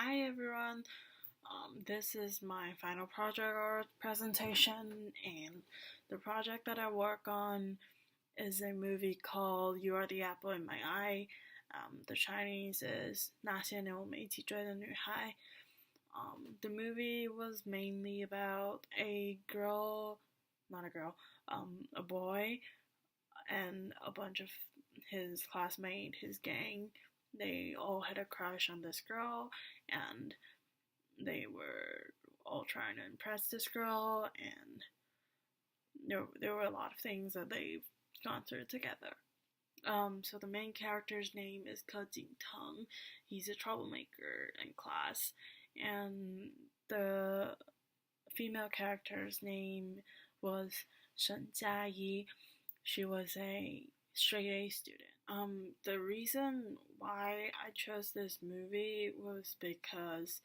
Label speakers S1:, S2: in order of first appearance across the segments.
S1: Hi everyone. This is my final project or presentation, and the project that I work on is a movie called "You Are the Apple in My Eye." The Chinese is "那些年我们一起追的女孩." The movie was mainly about a girl, not a girl, a boy, and a bunch of his classmates, his gang. They all had a crush on this girl, and they were all trying to impress this girl, and there were a lot of things that they've gone through together. So the main character's name is Ke Jingteng. He's a troublemaker in class, and the female character's name was Shen Jiayi. She was a straight A student. The reason why I chose this movie was because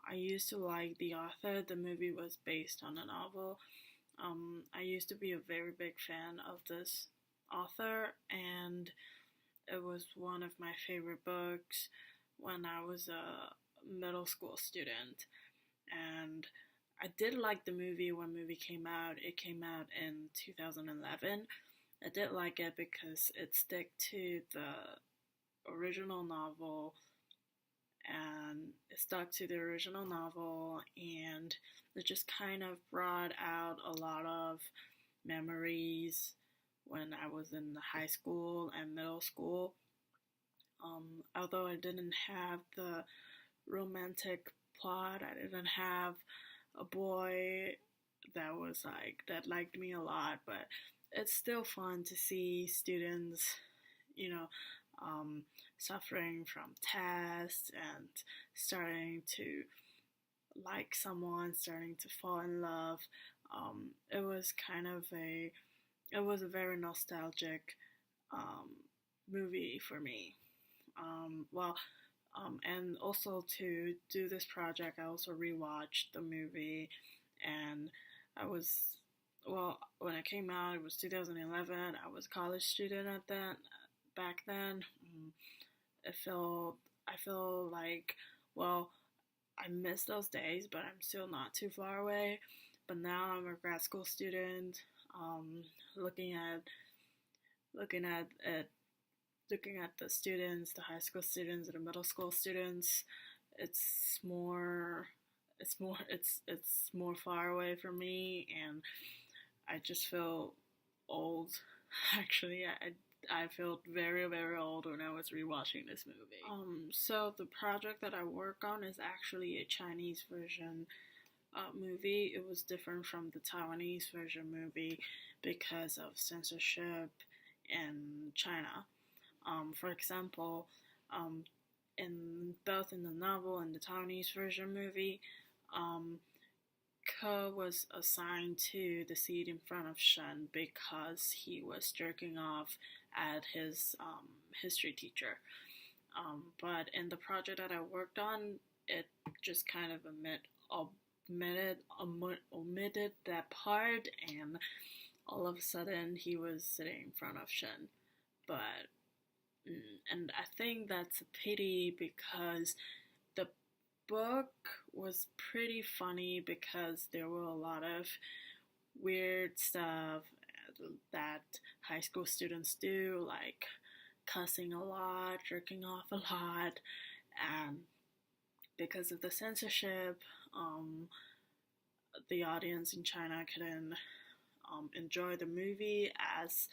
S1: I used to like the author. The movie was based on a novel. I used to be a very big fan of this author, and it was one of my favorite books when I was a middle school student. And I did like the movie when the movie came out. It came out in 2011. I did like it because it stuck to the original novel, and it stuck to the original novel, and it just kind of brought out a lot of memories when I was in high school and middle school. Although I didn't have the romantic plot, I didn't have a boy that liked me a lot, but it's still fun to see students, you know, suffering from tests and starting to like someone, starting to fall in love. It was it was a very nostalgic movie for me. Well, and also to do this project, I also rewatched the movie, and I was when it came out, it was 2011. I was a college student at that back then. I feel like, well, I miss those days, but I'm still not too far away. But now I'm a grad school student, um, looking at looking at it looking at the students, the high school students, and the middle school students. It's more it's more far away from me, and I just feel old. Actually, I felt very old when I was rewatching this movie. So the project that I work on is actually a Chinese version movie. It was different from the Taiwanese version movie because of censorship in China. For example, um, in both in the novel and the Taiwanese version movie, um, Ke was assigned to the seat in front of Shen because he was jerking off at his history teacher. But in the project that I worked on, it just kind of omitted that part, and all of a sudden he was sitting in front of Shen. But and I think that's a pity because the book was pretty funny because there were a lot of weird stuff that high school students do, like cussing a lot, jerking off a lot, and because of the censorship, the audience in China couldn't enjoy the movie as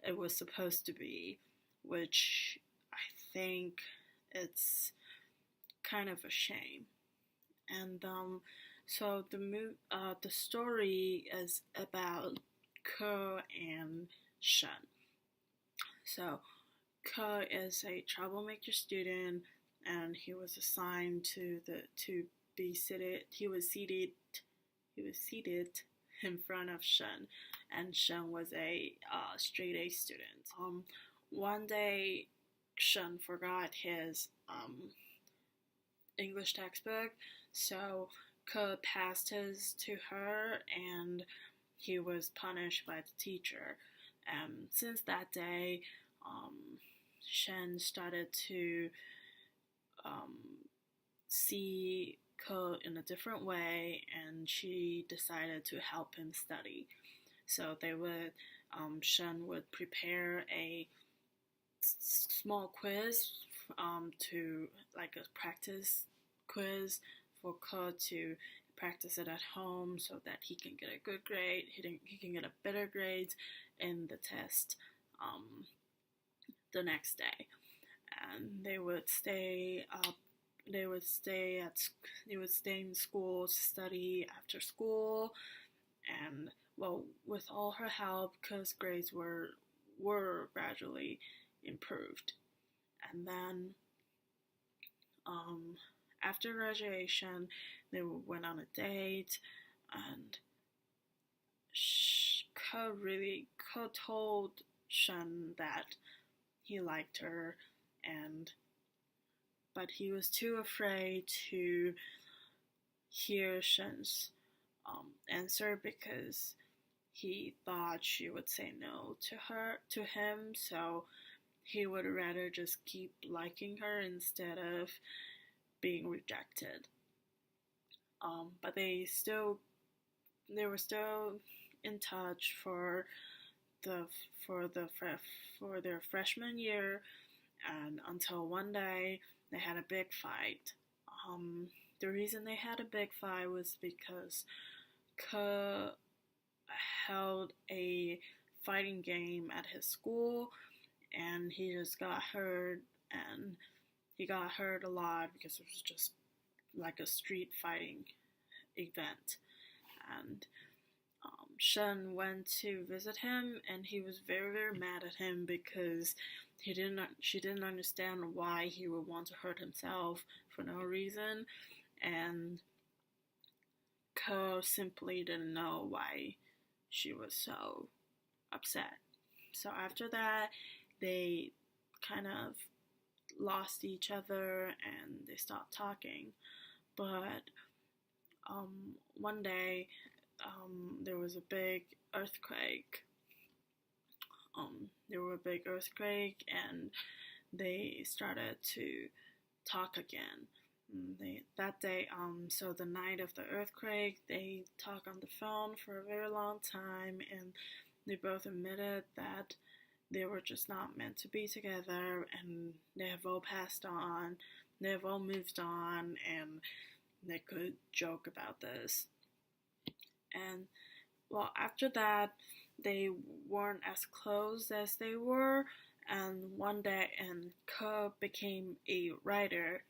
S1: it was supposed to be, which I think it's kind of a shame. And so the story is about Ke and Shen. So Ke is a troublemaker student, and he was assigned to be seated. He was seated in front of Shen, and Shen was a straight A student. One day, Shen forgot his English textbook, so Ke passed his to her, and he was punished by the teacher. And since that day, Shen started to um, see Ko in a different way, and she decided to help him study. So Shen would prepare a small quiz, to like a practice quiz for Ko to practice it at home so that he can get a good grade, he can get a better grades in the test the next day. And they would stay up. They would stay in school to study after school, and well, with all her help, Ko's grades were gradually improved. And then, um, after graduation, they went on a date, and Ko told Shen that he liked her, and but he was too afraid to hear Shen's answer because he thought she would say no to him, so he would rather just keep liking her instead of being rejected. But they were still in touch the for the for their freshman year, and until one day they had a big fight. The reason they had a big fight was because Ke held a fighting game at his school, and he just got hurt, and he got hurt a lot because it was just like a street fighting event. And Shen went to visit him, and he was very, very mad at him because she didn't understand why he would want to hurt himself for no reason, and Ko simply didn't know why she was so upset. So after that, they kind of lost each other and they stopped talking. But one day, there was a big earthquake. There was a big earthquake, and they started to talk again. That day, so the night of the earthquake, they talked on the phone for a very long time, and they both admitted that they were just not meant to be together, and they have all passed on, they have all moved on, and they could joke about this. And well, after that, they weren't as close as they were, and one day, and Ke became a writer,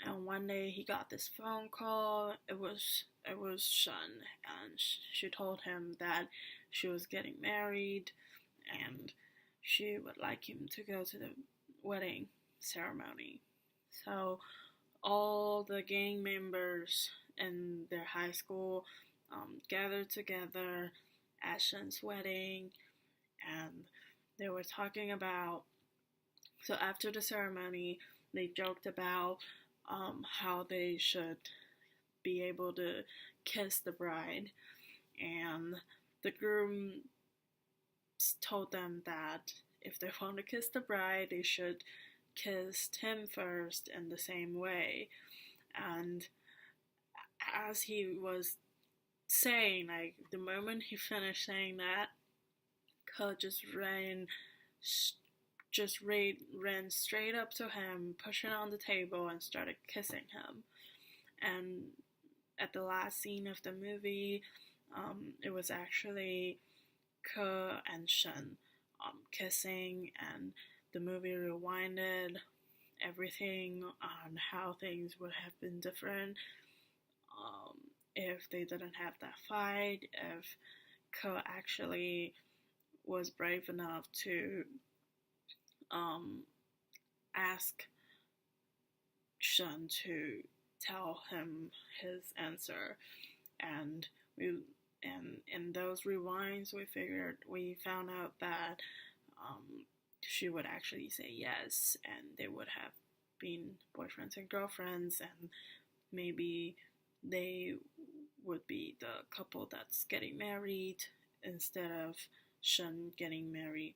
S1: and one day he got this phone call. It was Shen, and she told him that she was getting married, and she would like him to go to the wedding ceremony. So all the gang members in their high school gathered together at Shen's wedding, and they were talking about. So after the ceremony, they joked about how they should be able to kiss the bride, and the groom told them that if they want to kiss the bride, they should kiss him first in the same way. And as he was saying, like, the moment he finished saying that, Ke ran straight up to him, pushing on the table, and started kissing him. And at the last scene of the movie, it was actually Ke and Shen kissing, and the movie rewinded everything on how things would have been different if they didn't have that fight, if Ke actually was brave enough to ask Shen to tell him his answer, and in those rewinds we found out that she would actually say yes, and they would have been boyfriends and girlfriends, and maybe they would be the couple that's getting married instead of Shen getting married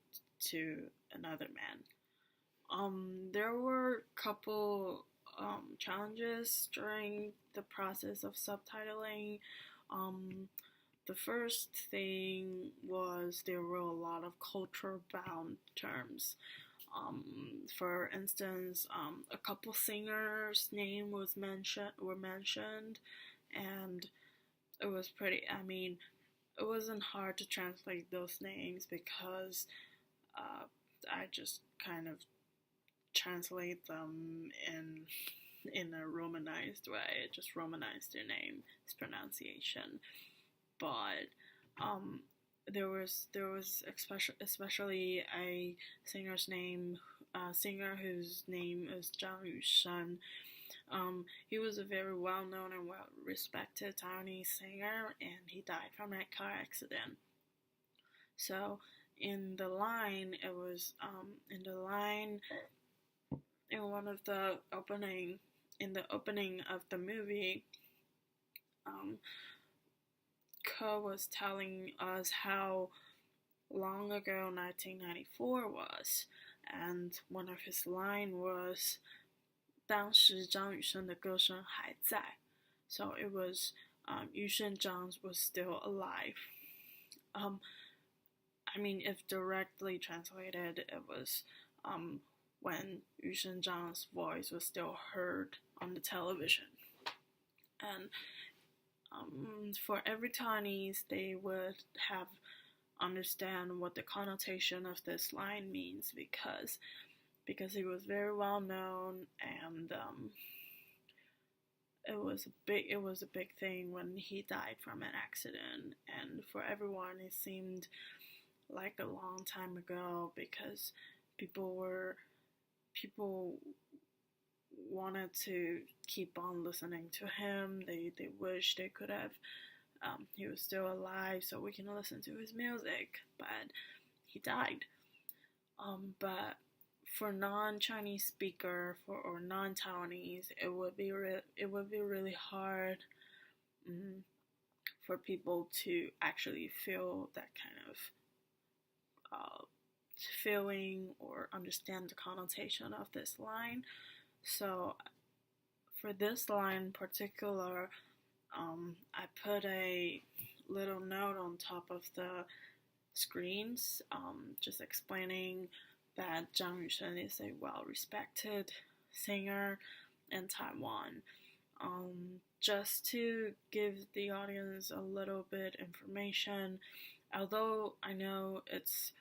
S1: to another man. There were a couple challenges during the process of subtitling. The first thing was there were a lot of culture bound terms. For instance, a couple singers' name were mentioned, and it was pretty. I mean, it wasn't hard to translate those names because I just kind of translate them in a romanized way. Just romanized their name's pronunciation, but there was especially a singer whose name is Zhang Yushen. He was a very well-known and well-respected Taiwanese singer, and he died from a car accident. So in the line in one of the opening of the movie, Ke was telling us how long ago 1994 was, and one of his lines was 当时张雨生的歌声还在. So it was Yushen Zhang was still alive. I mean, if directly translated, it was when Yushen Zhang's voice was still heard on the television. And for every Taiwanese, they would have understand what the connotation of this line means because it was very well known, and it was a big thing when he died from an accident, and for everyone it seemed like a long time ago because people wanted to keep on listening to him. They wish they could have he was still alive so we can listen to his music, but he died. But for non-Chinese speaker or non-Taiwanese, it would be really hard for people to actually feel that kind of feeling or understand the connotation of this line. So for this line in particular, I put a little note on top of the screens, just explaining that Zhang Yushen is a well-respected singer in Taiwan. Just to give the audience a little bit information, although I know it's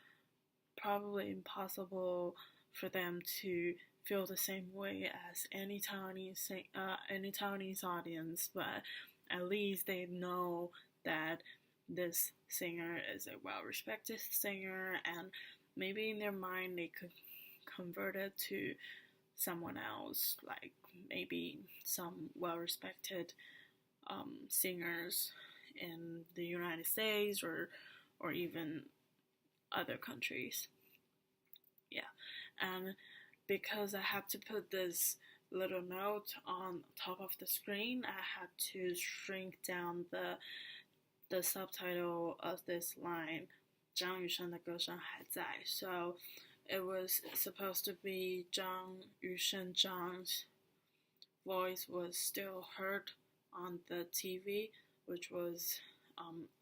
S1: probably impossible for them to feel the same way as any Taiwanese audience, but at least they know that this singer is a well-respected singer, and maybe in their mind they could convert it to someone else, like maybe some well-respected singers in the United States or even other countries. Yeah, and because I had to put this little note on top of the screen, I had to shrink down the subtitle of this line, 张雨生的歌声还在. So it was supposed to be Zhang Yushen Zhang's voice was still heard on the TV, which was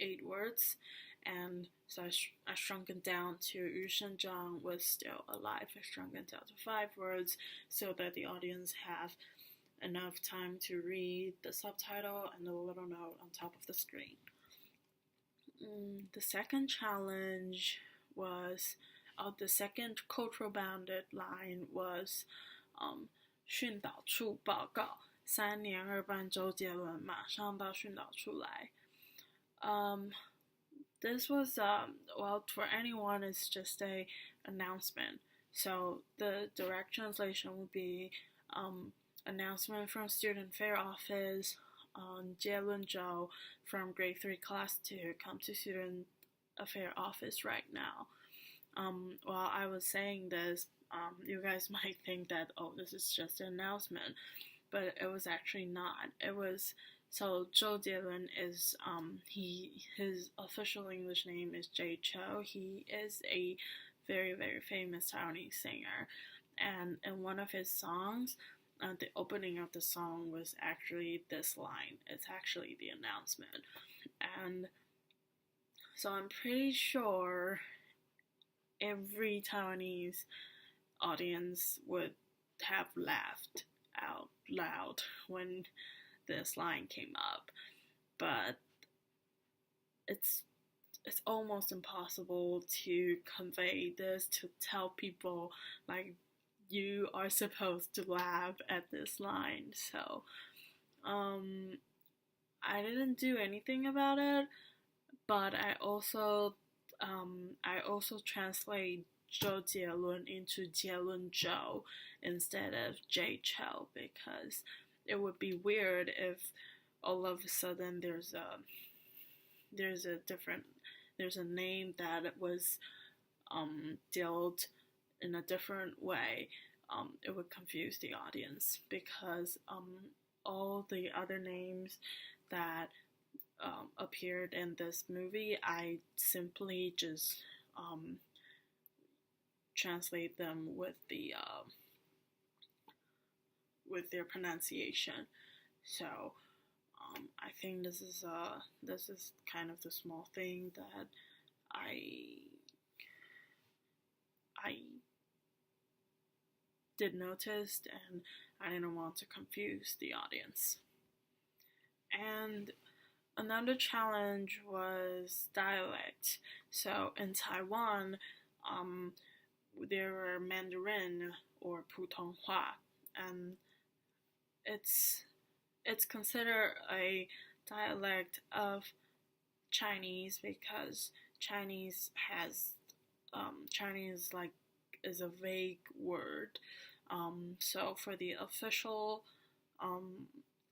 S1: 8 words, and so I shrunk it down to Yushen Zhang was still alive. I shrunk it down to 5 words so that the audience have enough time to read the subtitle and the little note on top of the screen. The second challenge was, the second cultural bounded line was 训导处报告3年2班周杰伦马上到训导处来. This was, well, for anyone, it's just a announcement. So the direct translation would be announcement from Student Fair Office on Jielun Zhou from grade 3 class 2 come to Student Affair Office right now. While I was saying this, you guys might think that, oh, this is just an announcement, but it was actually not. It was, so Zhou Jielun is, his official English name is Jay Chou. He is a very, very famous Taiwanese singer, and in one of his songs, the opening of the song was actually this line. It's actually the announcement. And so I'm pretty sure every Taiwanese audience would have laughed out loud when this line came up. But it's almost impossible to convey this, to tell people like you are supposed to laugh at this line. So I didn't do anything about it, but I also translate Zhou Jielun into Jielun Zhou instead of Jay Chou, because it would be weird if all of a sudden there's a name that was dealt in a different way. It would confuse the audience, because all the other names that appeared in this movie, I simply just translate them with their pronunciation. So I think this is kind of the small thing that I did notice, and I didn't want to confuse the audience. And another challenge was dialect. So in Taiwan, there were Mandarin or Putonghua, and it's considered a dialect of Chinese, because Chinese is a vague word. So for the official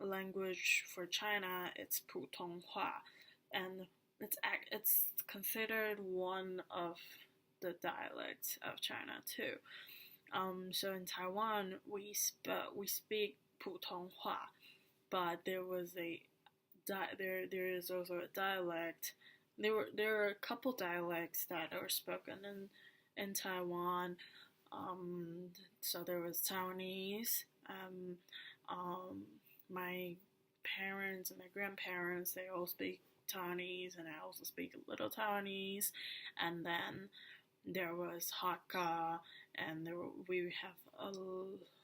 S1: language for China, it's Putonghua, and it's considered one of the dialects of China too. So in Taiwan, we speak Putonghua, but there is also a dialect. There are a couple dialects that are spoken in Taiwan. So there was Taiwanese. My parents and my grandparents, they all speak Taiwanese, and I also speak a little Taiwanese. And then there was Hakka, and we have a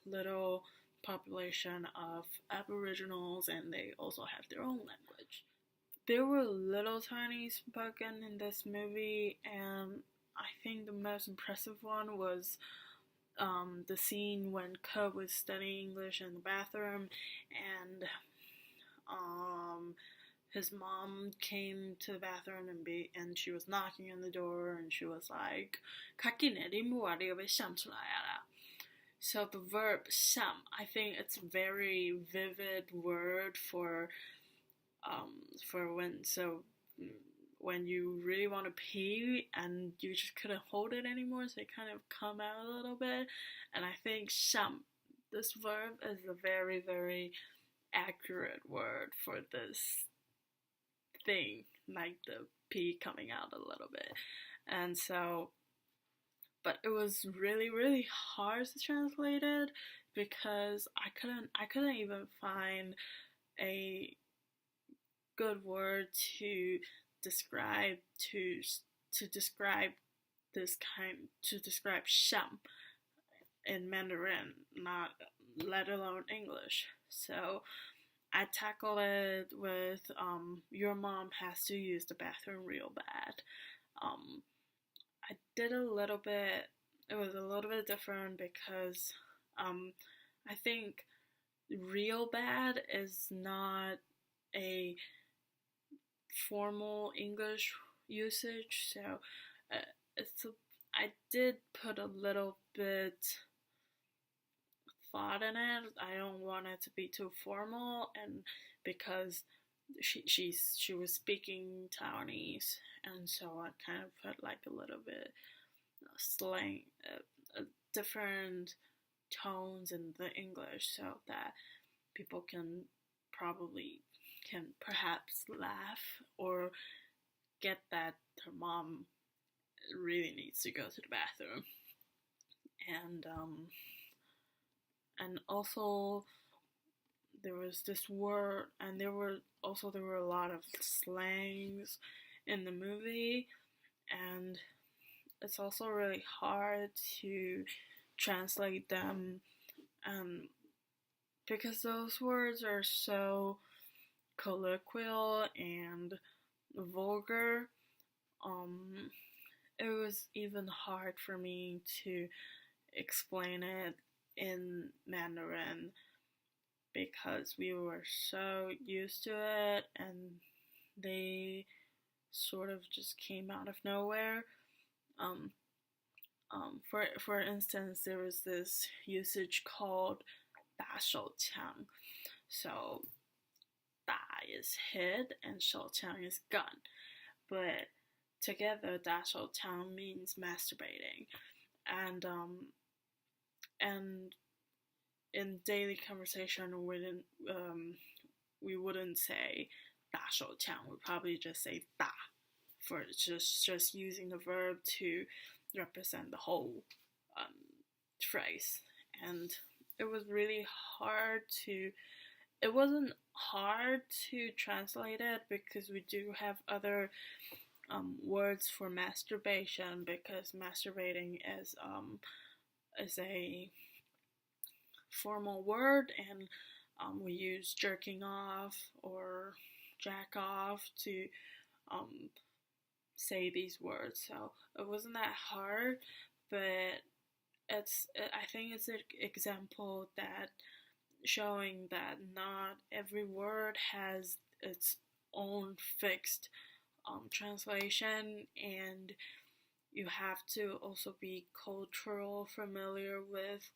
S1: little population of Aboriginals, and they also have their own language. There were little Chinese spoken in this movie, and I think the most impressive one was the scene when Ke was studying English in the bathroom, and his mom came to the bathroom, and she was knocking on the door, and she was like, so the verb 想, I think it's a very vivid word for when you really want to pee and you just couldn't hold it anymore, so it kind of come out a little bit. And I think 想, this verb, is a very, very accurate word for this thing, like the pee coming out a little bit. And so, but it was really, really hard to translate it, because I couldn't even find a good word to describe sham in Mandarin, not let alone English. So I tackled it with your mom has to use the bathroom real bad. I did a little bit. It was a little bit different, because I think real bad is not a formal English usage, so I did put a little bit thought in it. I don't want it to be too formal, and because she was speaking Taiwanese, and so I kind of put like a little bit slang, different tones in the English, so that people can perhaps laugh or get that her mom really needs to go to the bathroom. and also there was this word, and there were a lot of slangs in the movie, and it's also really hard to translate them, um, because those words are so colloquial and vulgar. Um, it was even hard for me to explain it in Mandarin because we were so used to it and they sort of just came out of nowhere. Um, for instance, there was this usage called 打手枪. So 打 is hit and 手枪 is gun. But together, 打手枪 means masturbating. And and in daily conversation, we wouldn't say 打手枪. We'd probably just say 打 for just using the verb to represent the whole phrase. And it was really hard to. It wasn't hard to translate it because we do have other words for masturbation, because masturbating is a formal word, and we use jerking off or jack off to say these words. So it wasn't that hard, but I think it's an example that showing that not every word has its own fixed translation, and you have to also be cultural familiar with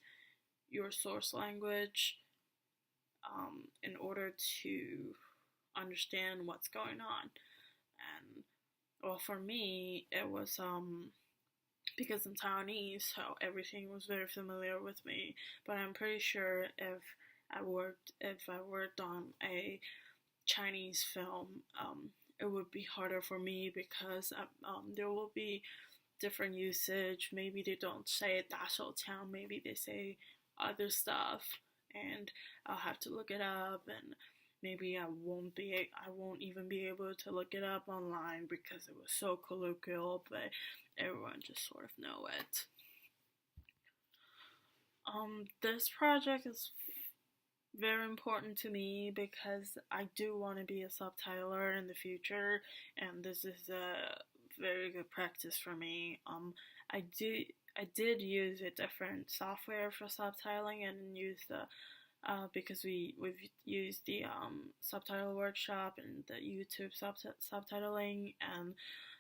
S1: your source language in order to understand what's going on. And well, for me, it was because I'm Taiwanese, so everything was very familiar with me. But I'm pretty sure if I worked on a Chinese film, it would be harder for me because there will be different usage. Maybe they don't say 打手枪, maybe they say other stuff, and I'll have to look it up, and maybe I won't even be able to look it up online because it was so colloquial, but everyone just sort of know it. This project is very important to me because I do want to be a subtitler in the future, and this is a very good practice for me. I did use a different software for subtitling and use the because we've used the subtitle workshop and the YouTube subtitling, and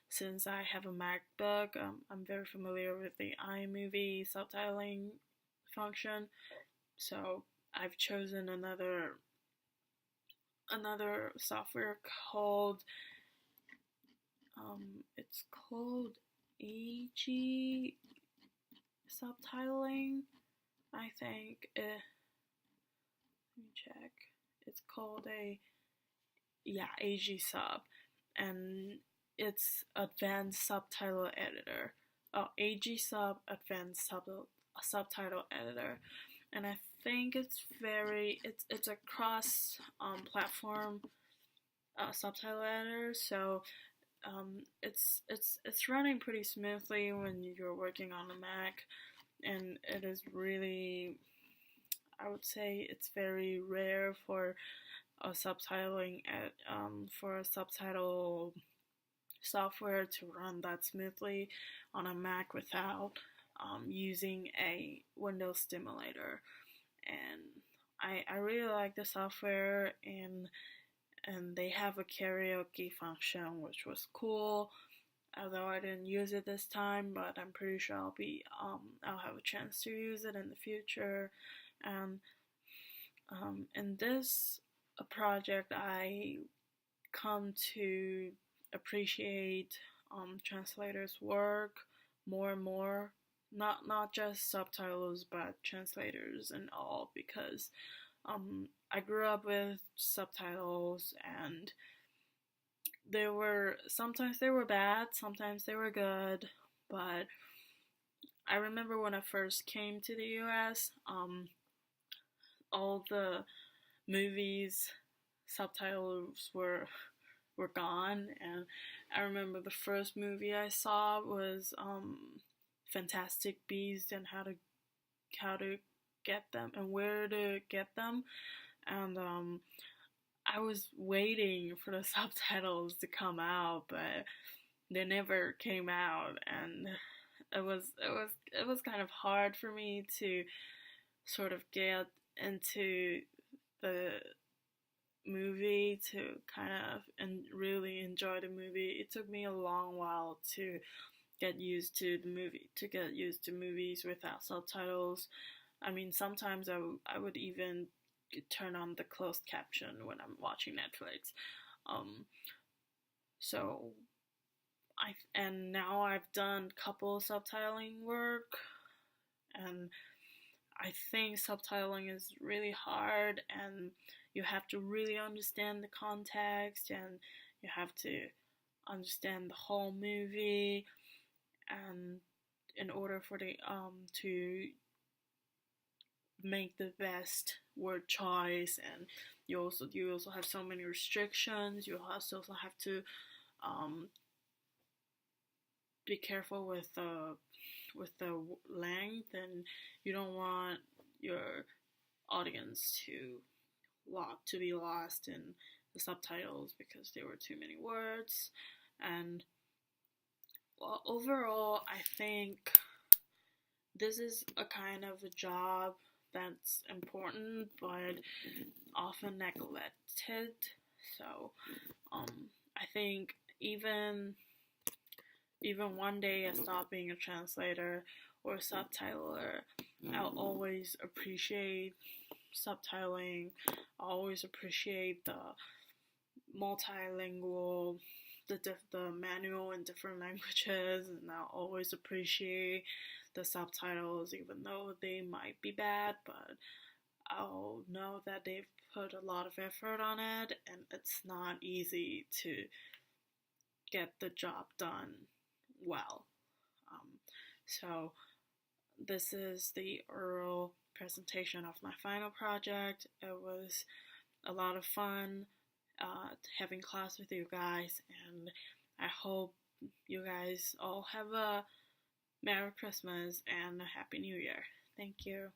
S1: since I have a MacBook, I'm very familiar with the iMovie subtitling function. So I've chosen another software called it's called AG subtitling, I think. Let me check. It's called AG Sub, and it's Advanced Subtitle Editor. Oh, AG Sub Advanced Subtitle Editor, and I think it's a cross platform subtitle editor, so it's running pretty smoothly when you're working on a Mac, and it is really, I would say it's very rare for a subtitling for a subtitle software to run that smoothly on a Mac without using a Windows stimulator. And I really like the software, and they have a karaoke function, which was cool. Although I didn't use it this time, but I'm pretty sure I'll have a chance to use it in the future. And in this project, I come to appreciate translators' work more and more. Not just subtitles, but translators and all, because I grew up with subtitles, and sometimes they were bad, sometimes they were good, but I remember when I first came to the US, all the movies subtitles were gone, and I remember the first movie I saw was Fantastic Beasts and how to get them and where to get them, and I was waiting for the subtitles to come out, but they never came out, and it was kind of hard for me to sort of get into the movie to kind of and really enjoy the movie. It took me a long while to get used to movies without subtitles. I mean, sometimes I would even turn on the closed caption when I'm watching Netflix. Um, so and now I've done couple subtitling work, and I think subtitling is really hard, and you have to really understand the context, and you have to understand the whole movie, and in order for the to make the best word choice, and you also have so many restrictions. You also have to um, be careful with the length, and you don't want your audience to be lost in the subtitles because there were too many words. And well, overall, I think this is a kind of a job that's important but often neglected. So I think even one day I stop being a translator or a subtitler, I'll always appreciate subtitling. I always appreciate the multilingual, the manual in different languages, and I'll always appreciate the subtitles, even though they might be bad, but I'll know that they've put a lot of effort on it, and it's not easy to get the job done well. So this is the oral presentation of my final project. It was a lot of fun having class with you guys, and I hope you guys all have a Merry Christmas and a Happy New Year. Thank you.